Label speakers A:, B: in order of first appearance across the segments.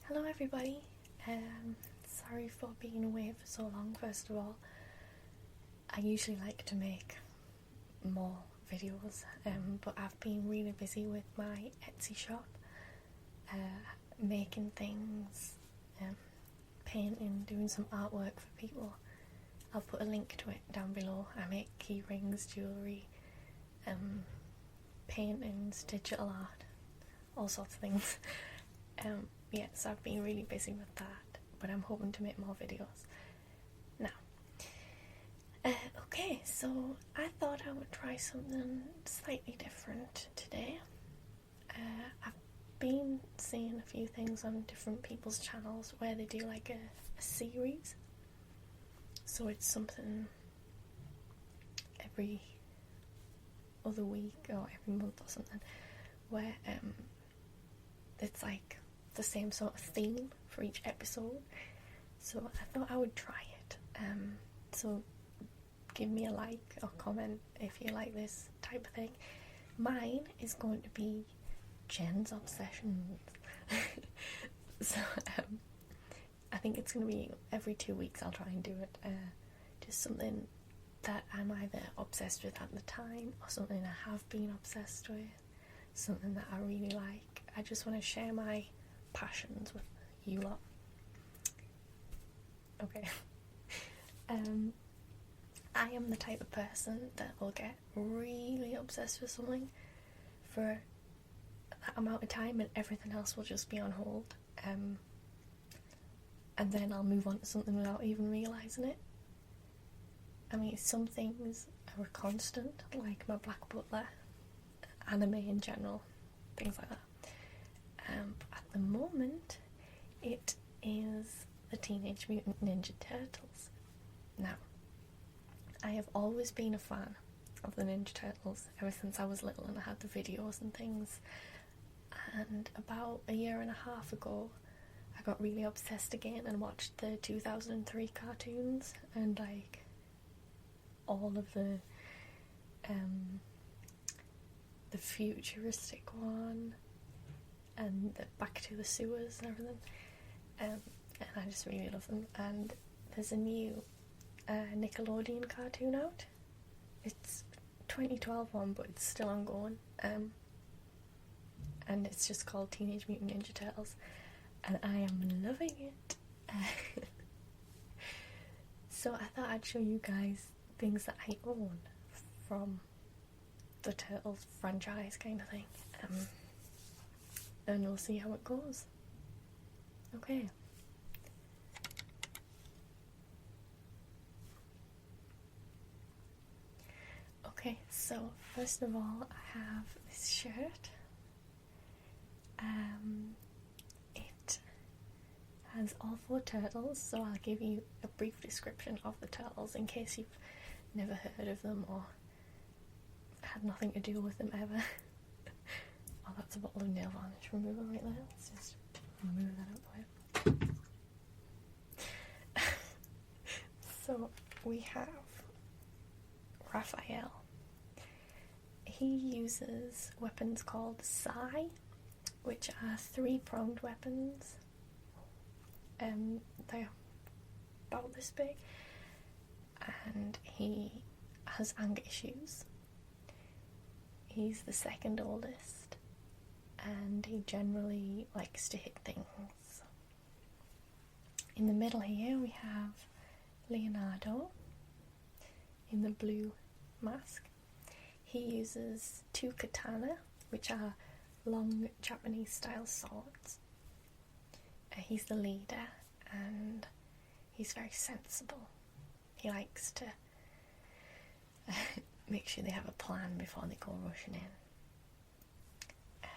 A: Hello everybody, sorry for being away for so long. First of all, I usually like to make more videos, but I've been really busy with my Etsy shop, making things, painting, doing some artwork for people. I'll put a link to it down below. I make key rings, jewellery, paintings, digital art, all sorts of things. Yes, I've been really busy with that, but I'm hoping to make more videos now. Okay, so I thought I would try something slightly different today. I've been seeing a few things on different people's channels where they do like a series. So it's something every other week or every month or something, where it's like the same sort of theme for each episode. So I thought I would try it. So give me a like or comment if you like this type of thing. Mine is going to be Jen's obsessions. So I think it's going to be every 2 weeks I'll try and do it. Just something that I'm either obsessed with at the time or something I have been obsessed with, something that I really like. I just want to share my passions with you lot. Okay. I am the type of person that will get really obsessed with something for that amount of time and everything else will just be on hold. And then I'll move on to something without even realising it. I mean, some things are a constant, like my Black Butler, anime in general, things like that. But at the moment, it is the Teenage Mutant Ninja Turtles. Now, I have always been a fan of the Ninja Turtles ever since I was little and I had the videos and things. And about a year and a half ago, I got really obsessed again and watched the 2003 cartoons and like all of the futuristic one and the Back to the Sewers and everything, and I just really love them. And there's a new Nickelodeon cartoon out. It's 2012 one, but it's still ongoing, and it's just called Teenage Mutant Ninja Turtles, and I am loving it. So I thought I'd show you guys things that I own from the Turtles franchise kind of thing, and we'll see how it goes. Okay. Okay, so first of all I have this shirt. It has all 4 turtles, so I'll give you a brief description of the turtles in case you've never heard of them or had nothing to do with them ever. Oh, that's a bottle of nail varnish remover right there. Let's just move that out the way. So we have Raphael. He uses weapons called sai, which are 3-pronged weapons. They're about this big, and he has anger issues. He's the second oldest, and he generally likes to hit things. In the middle here we have Leonardo in the blue mask. He uses 2 katana, which are long Japanese style swords. He's the leader and he's very sensible. He likes to make sure they have a plan before they go rushing in.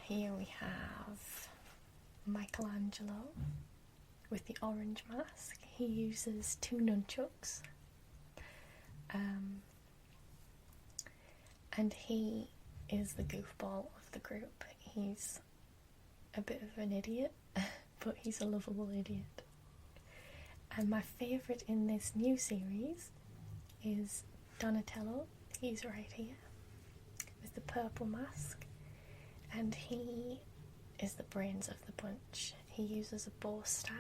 A: Here we have Michelangelo with the orange mask. He uses 2 nunchucks. And he is the goofball of the group. He's a bit of an idiot, but he's a lovable idiot. And my favourite in this new series is Donatello. He's right here with the purple mask, and he is the brains of the bunch. he uses a bow staff,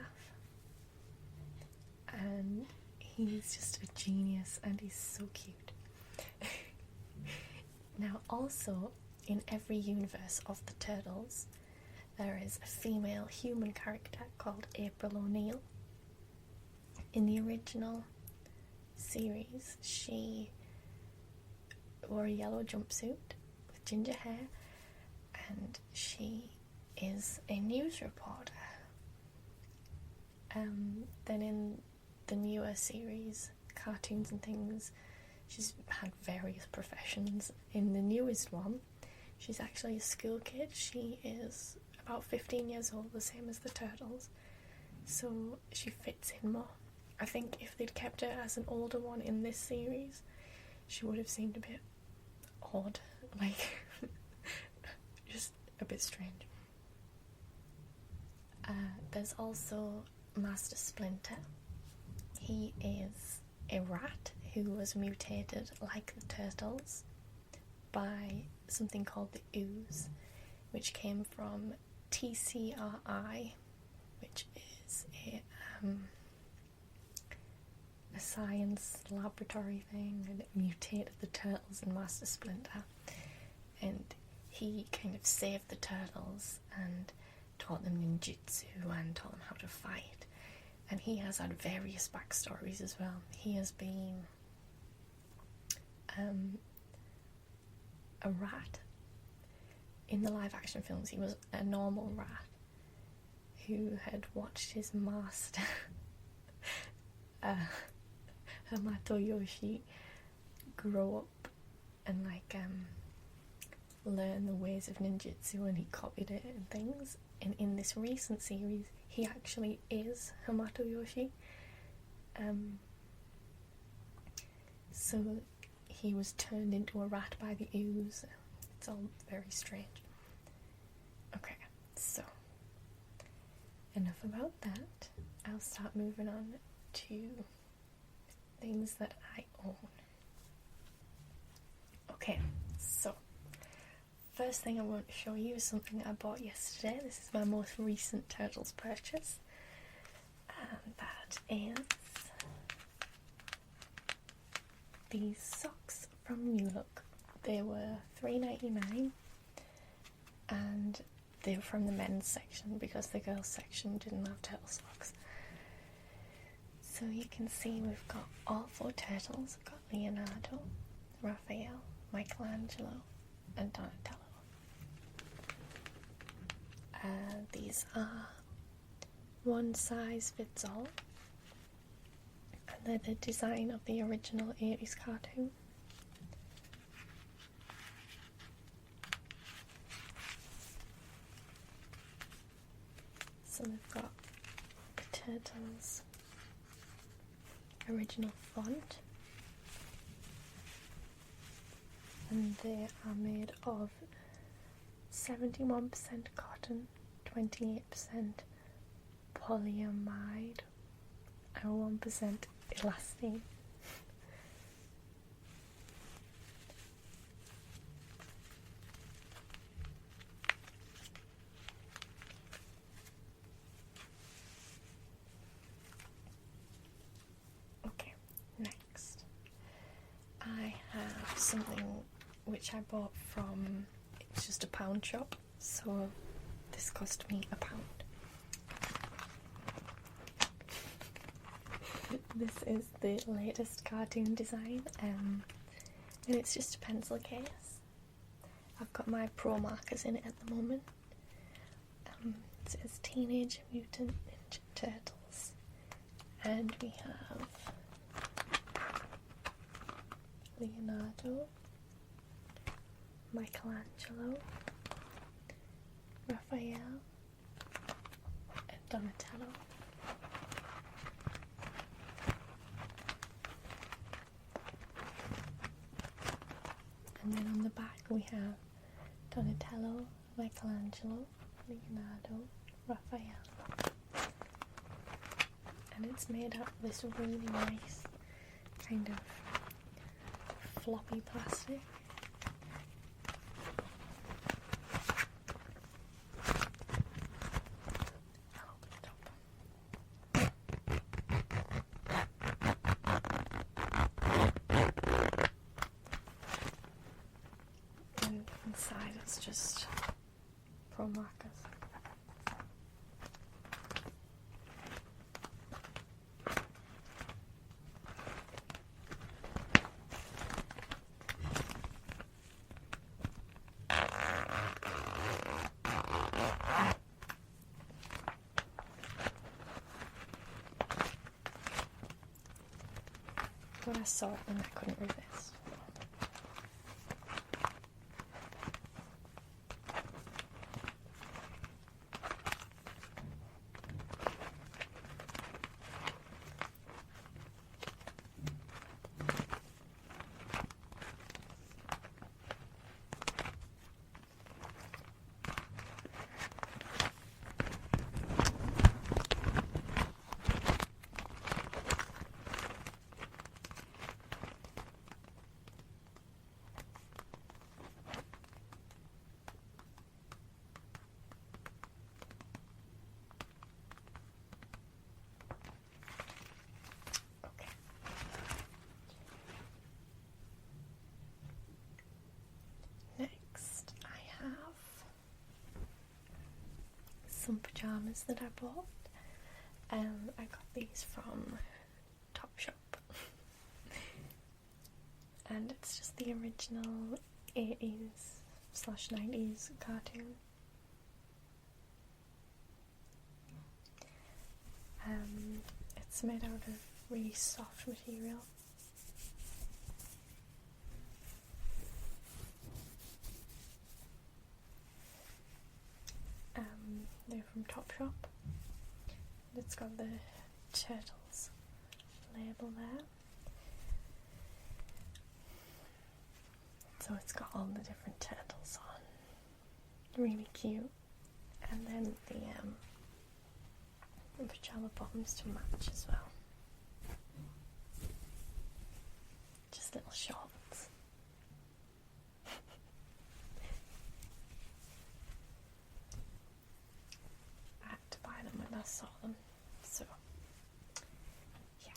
A: and he's just a genius and he's so cute. Now also, in every universe of the Turtles, there is a female human character called April O'Neil. In the original series, she wore a yellow jumpsuit with ginger hair, and she is a news reporter. Then in the newer series, cartoons and things, she's had various professions. In the newest one, she's actually a school kid. She is about 15 years old, the same as the Turtles, so she fits in more. I think if they'd kept her as an older one in this series, she would have seemed a bit odd, like just a bit strange. There's also Master Splinter. He is a rat who was mutated like the Turtles by something called the ooze, which came from TCRI, which is a science laboratory thing, and it mutated the Turtles and Master Splinter, and he kind of saved the Turtles and taught them ninjutsu and taught them how to fight. And he has had various backstories as well. He has been a rat. In the live action films, he was a normal rat who had watched his master Hamato Yoshi grow up and learn the ways of ninjutsu, and he copied it and things. And in this recent series, he actually is Hamato Yoshi. So he was turned into a rat by the ooze. It's all very strange. Okay, so enough about that. I'll start moving on to things that I own. Okay, so first thing I want to show you is something I bought yesterday. This is my most recent Turtles purchase, and that is these socks from New Look. They were $3.99, and they were from the men's section because the girls section didn't have turtle socks. So you can see we've got all 4 turtles. We've got Leonardo, Raphael, Michelangelo, and Donatello. These are one size fits all, and they're the design of the original 80s cartoon. So we've got the Turtles' original font, and they are made of 71% cotton, 28% polyamide, and 1% elastane. Okay, next I have something which I bought from, it's just a pound shop, so this cost me £1. This is the latest cartoon design, and it's just a pencil case. I've got my pro markers in it at the moment. It says Teenage Mutant Ninja Turtles, and we have Leonardo, Michelangelo, Raphael, and Donatello. And then on the back we have Donatello, Michelangelo, Leonardo, Raphael. And it's made out of this really nice kind of floppy plastic. it's just pro markers. When I saw it, and I couldn't resist. Some pyjamas that I bought. I got these from Topshop. And it's just the original 80s/90s cartoon. It's made out of really soft material. They're from Topshop. It's got the Turtles label there. So it's got all the different turtles on. Really cute. And then the pajama bottoms to match as well. Just little shorts. I had to buy them when I saw them, so yeah.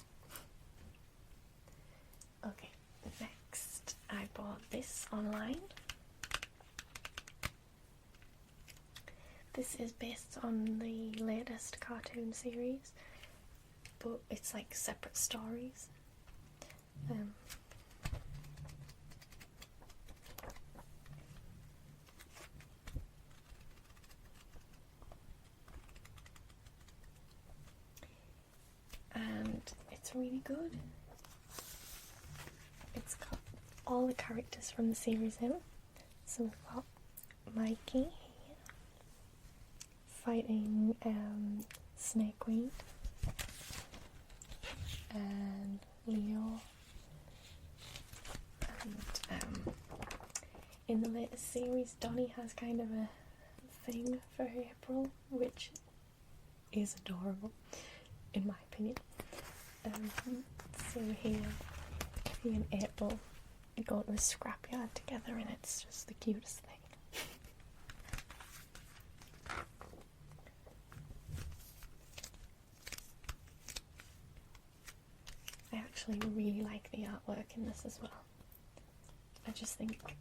A: Okay, next I bought this online. This is based on the latest cartoon series, but it's like separate stories. And it's really good. It's got all the characters from the series in. So we've got Mikey fighting Snakeweed, and Leo, and in the latest series Donnie has kind of a thing for April, which is adorable in my opinion. So he and April go to a scrapyard together, and it's just the cutest thing. I actually really like the artwork in this as well. I just think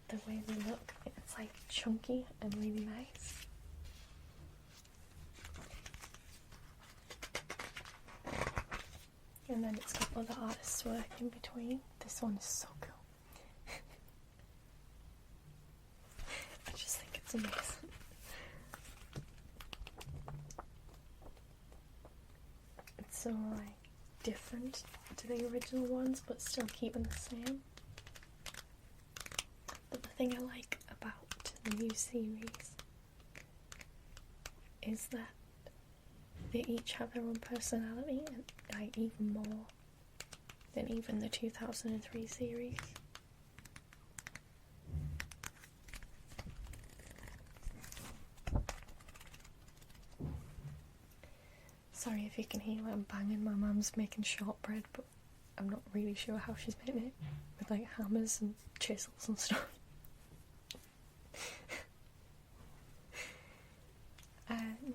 A: the way they look, it's like chunky and really nice. And then it's got other artists' work in between. This one is so cool. I just think it's amazing. It's so like different to the original ones, but still keeping the same. But the thing I like about the new series is that they each have their own personality, and like even more than even the 2003 series. Sorry if you can hear I'm banging. My mum's making shortbread, but I'm not really sure how she's making it, with like hammers and chisels and stuff.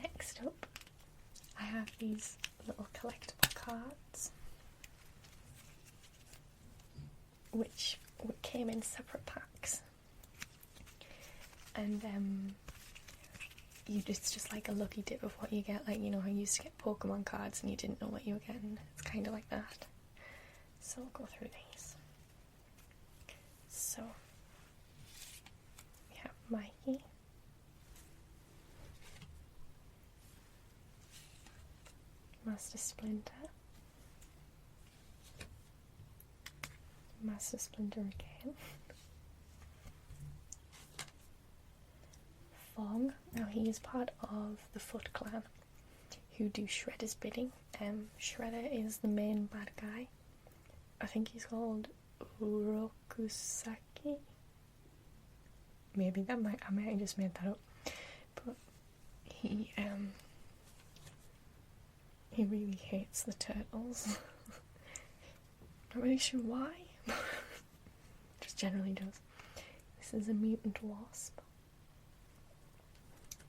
A: Next up, I have these little collectible cards, which came in separate packs. and it's just like a lucky dip of what you get. Like, you know how you used to get Pokemon cards and you didn't know what you were getting? It's kind of like that. So I'll go through these. So we have Mikey, Master Splinter, Master Splinter again, Fong. Now he is part of the Foot Clan, who do Shredder's bidding. Shredder is the main bad guy. I think he's called Urokusaki. Maybe I might have just made that up. But he really hates the turtles. Not really sure why. Just generally does. This is a mutant wasp.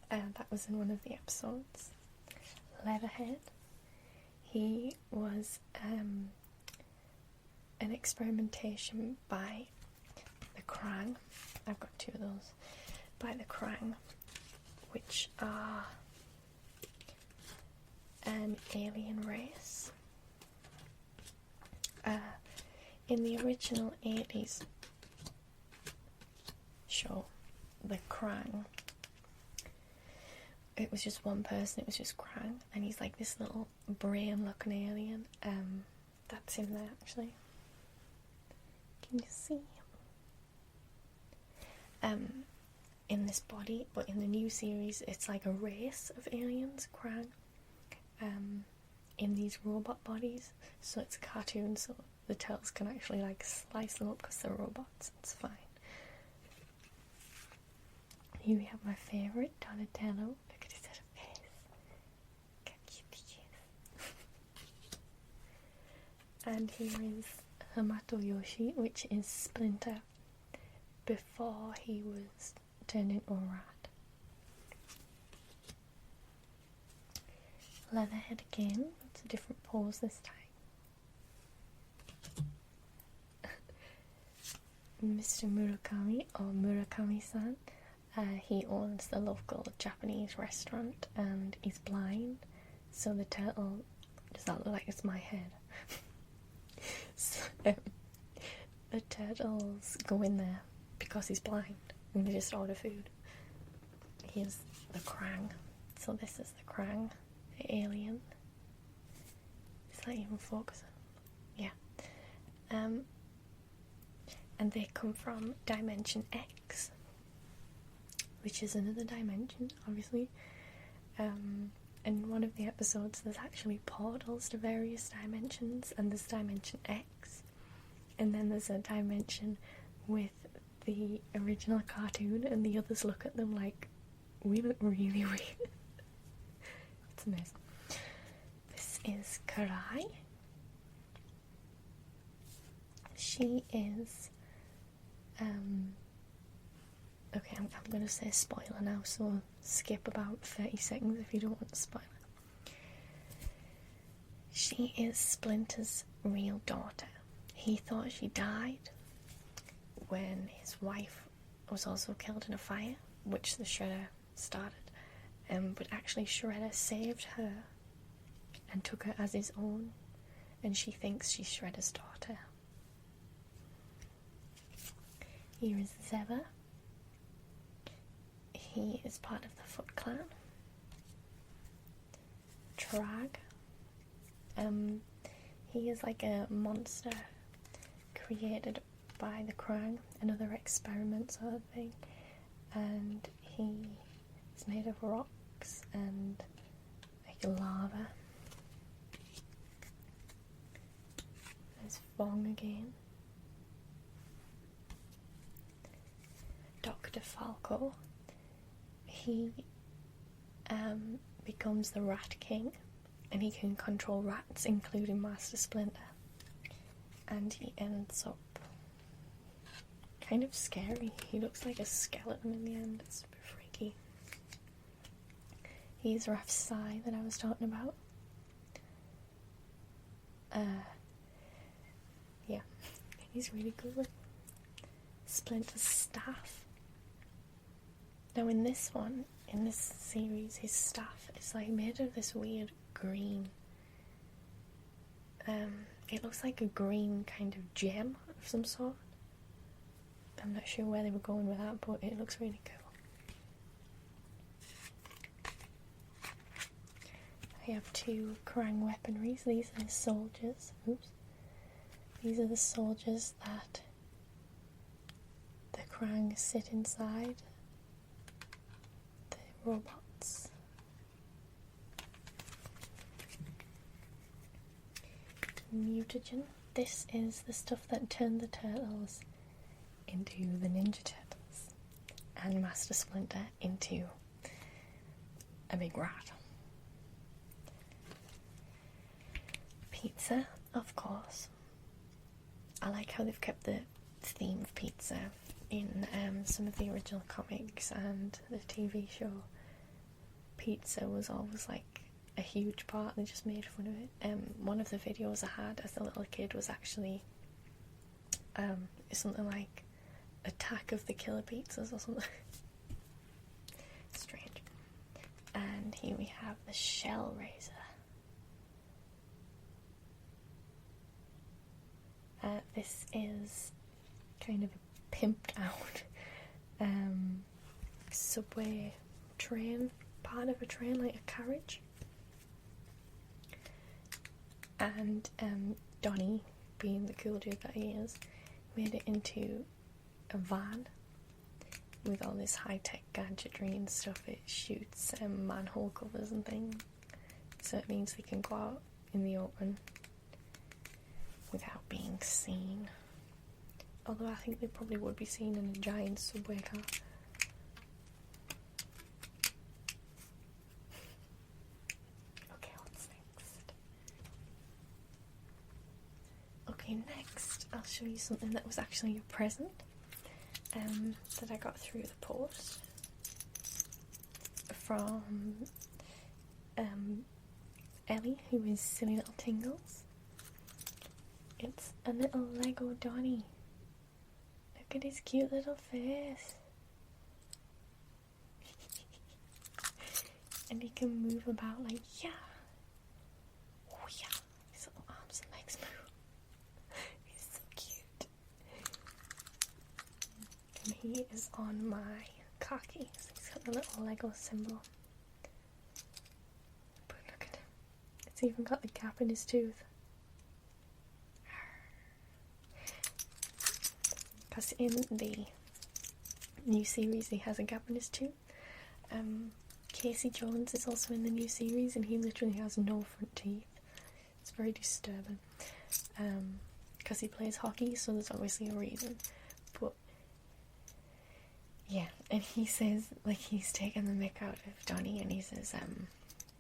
A: That was in one of the episodes. Leatherhead. He was an experimentation by the Krang. I've got two of those. By the Krang, which are an alien race. In the original 80s show, the Krang, it was just one person, it was just Krang, and he's like this little brain looking alien. That's him there actually. Can you see him? In this body, but in the new series it's like a race of aliens, Krang, in these robot bodies. So it's a cartoon, so the turtles can actually like slice them up because they're robots. It's fine. Here we have my favourite, Donatello. Look at his little face. Look how cute he is. And here is Hamato Yoshi, which is Splinter before he was turned into a rat. Leatherhead again. It's a different pose this time. Mr. Murakami, or Murakami-san. He owns the local Japanese restaurant and he's blind, so the turtle, does that look like it's my head? So, the turtles go in there because he's blind and they just order food. Here's the Krang. So this is the Krang, the alien. Is that even focusing? Yeah. And they come from Dimension X, which is another dimension, obviously. In one of the episodes there's actually portals to various dimensions, and there's Dimension X, and then there's a dimension with the original cartoon, and the others look at them like, we look really weird. It's amazing. This is Karai. She is okay, I'm going to say spoiler now, so skip about 30 seconds if you don't want to spoil it. She is Splinter's real daughter. He thought she died when his wife was also killed in a fire, which the Shredder started. But actually Shredder saved her and took her as his own, and she thinks she's Shredder's daughter. Here is Zeba. He is part of the Foot Clan. Trag. He is like a monster created by the Krang, another experiment sort of thing, and he is made of rocks and like lava. There's Fong again. Dr. Falco. He becomes the Rat King, and he can control rats, including Master Splinter. And he ends up kind of scary. He looks like a skeleton in the end. It's a bit freaky. He's Raph's Sai that I was talking about. Yeah, he's really cool. Splinter's staff. Now in this one, in this series, his staff is like made of this weird green. It looks like a green kind of gem of some sort. I'm not sure where they were going with that, but it looks really cool. I have two Krang weaponries. These are the soldiers. Oops. These are the soldiers that the Krang sit inside. The robots. Mutagen. This is the stuff that turned the turtles into the Ninja Turtles. And Master Splinter into a big rat. Pizza, of course. I like how they've kept the theme of pizza in some of the original comics and the TV show. Pizza was always like a huge part. They just made fun of it. One of the videos I had as a little kid was actually something like Attack of the Killer Pizzas or something. Strange. And here we have the Shell Razor. This is kind of a pimped out subway train, part of a train, like a carriage. And Donnie, being the cool dude that he is, made it into a van with all this high-tech gadgetry and stuff. It shoots manhole covers and things, so it means they can go out in the open without being seen. Although I think they probably would be seen in a giant subway car. Okay, what's next? Okay, next I'll show you something that was actually a present that I got through the post from Ellie, who is Silly Little Tingles. It's a little Lego Donnie. Look at his cute little face. And he can move about like, yeah. Oh yeah. His little arms and legs move. He's so cute. And he is on my car keys. He's got the little Lego symbol. But look at him. It's even got the gap in his tooth. Because in the new series he has a gap in his tooth. Casey Jones is also in the new series and he literally has no front teeth. It's very disturbing. Because he plays hockey, so there's obviously a reason. But yeah, and he says, like, he's taking the mick out of Donnie and he says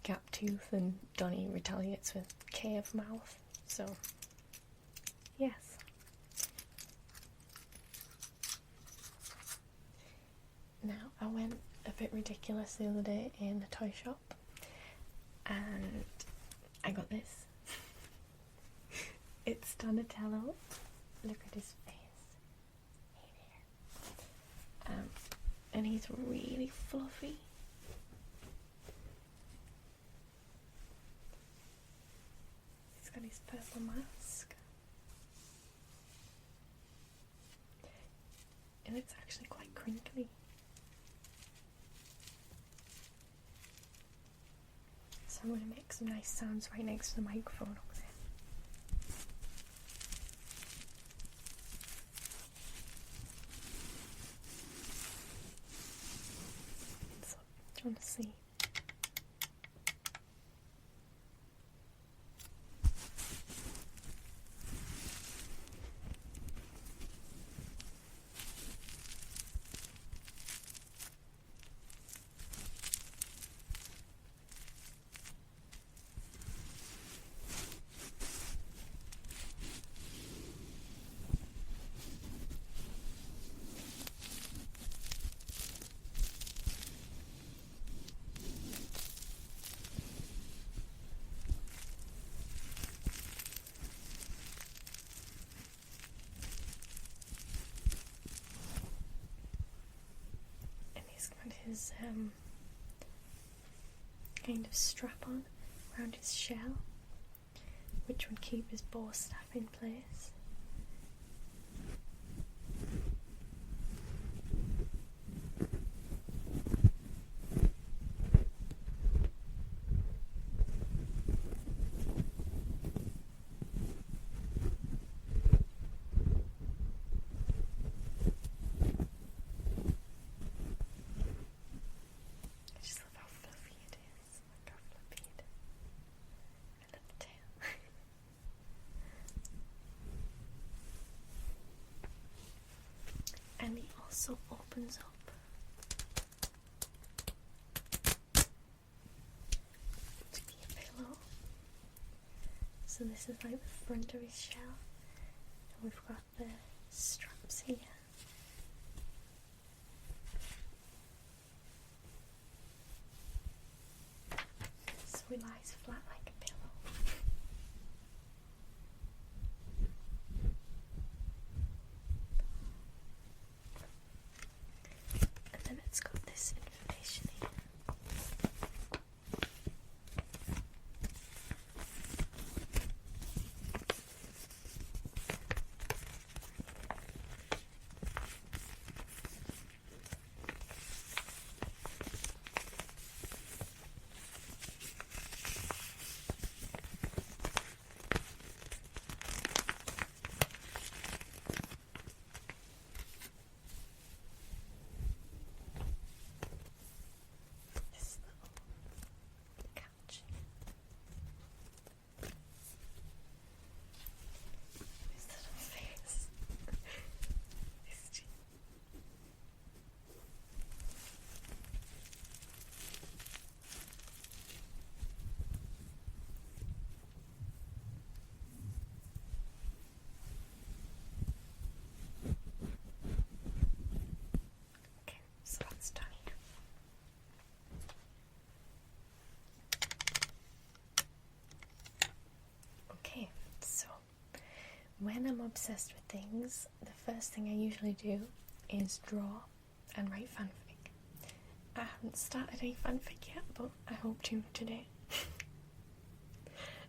A: gap tooth, and Donnie retaliates with cave mouth. So yes. Now, I went a bit ridiculous the other day in a toy shop and I got this. It's Donatello. Look at his face. Hey there. And he's really fluffy. He's got his purple mask. And it's actually quite crinkly. So I'm going to make some nice sounds right next to the microphone over there. So, do you want to see? his kind of strap on around his shell, which would keep his bow staff in place. And he also opens up to be a pillow. So this is like the front of his shell, and we've got the straps here. So he lies flat like a pillow. And then it's got this information here. So that's done here. Okay, so when I'm obsessed with things, the first thing I usually do is draw and write fanfic. I haven't started any fanfic yet, but I hope to today.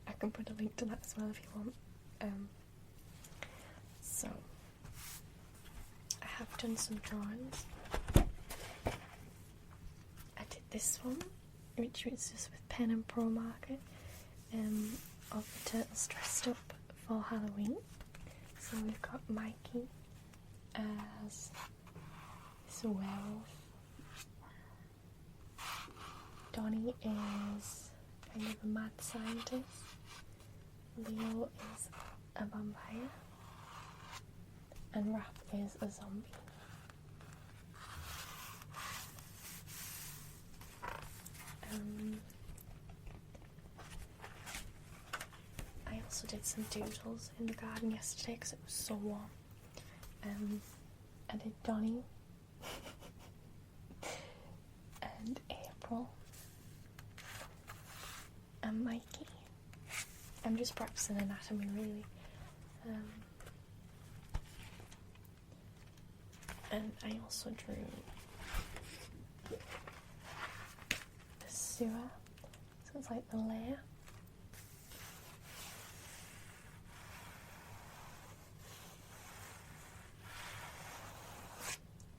A: I can put a link to that as well if you want. So I have done some drawings. I did this one, which was just with pen and pro marker, of the turtles dressed up for Halloween. So we've got Mikey as this werewolf. Donnie is kind of a mad scientist. Leo is a vampire. And Raph is a zombie. I also did some doodles in the garden yesterday because it was so warm. I did Donnie and April and Mikey. I'm just practicing anatomy really. And I also drew the sewer, so it's like the layer.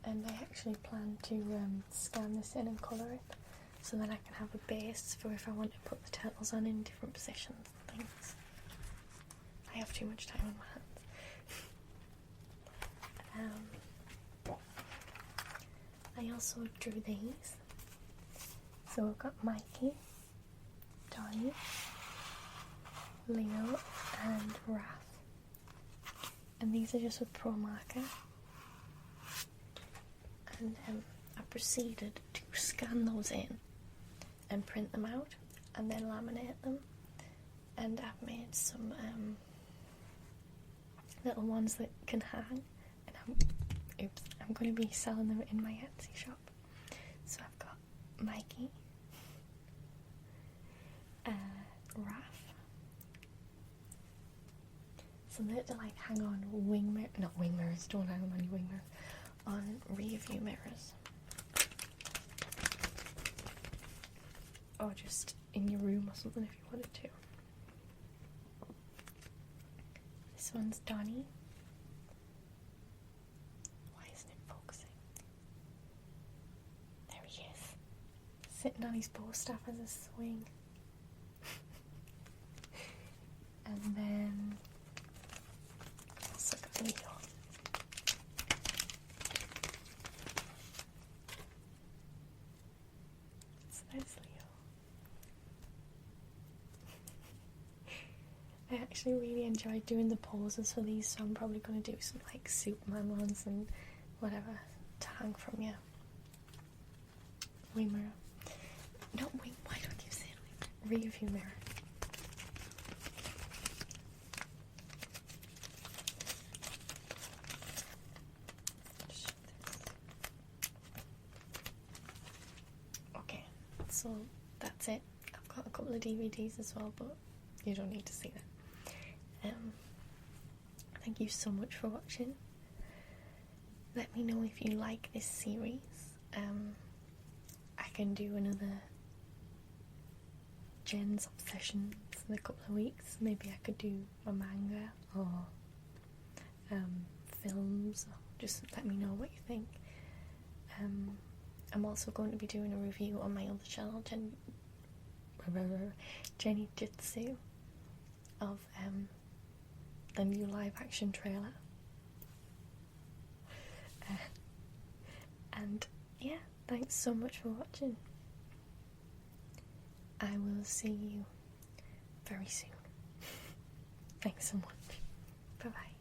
A: And I actually plan to scan this in and colour it, so then I can have a base for if I want to put the turtles on in different positions and things. I have too much time on my hands. I also drew these. So we've got Mikey, Donnie, Leo and Raph. And these are just with pro marker. And I proceeded to scan those in and print them out and then laminate them. And I've made some little ones that can hang. And I'm going to be selling them in my Etsy shop. So I've got Mikey, Raph. So they're to like hang on not wing mirrors, don't hang on any wing mirrors, on rear view mirrors. or just in your room or something if you wanted to. This one's Donnie. Why isn't it focusing? There he is, sitting on his bow staff as a swing. And then also got Leo. So there's Leo. I actually really enjoyed doing the poses for these, so I'm probably going to do some like Superman ones and whatever to hang from you. Wing mirror. No, wing, why don't you say it? Rear view mirror. Okay, so that's it. I've got a couple of DVDs as well, but you don't need to see them. Thank you so much for watching. Let me know if you like this series. I can do another Jen's Obsessions in a couple of weeks. Maybe I could do a manga or films. Just let me know what you think. I'm also going to be doing a review on my other channel, Jenny Jitsu, of the new live action trailer. And yeah, thanks so much for watching. I will see you very soon. Thanks so much. Bye bye.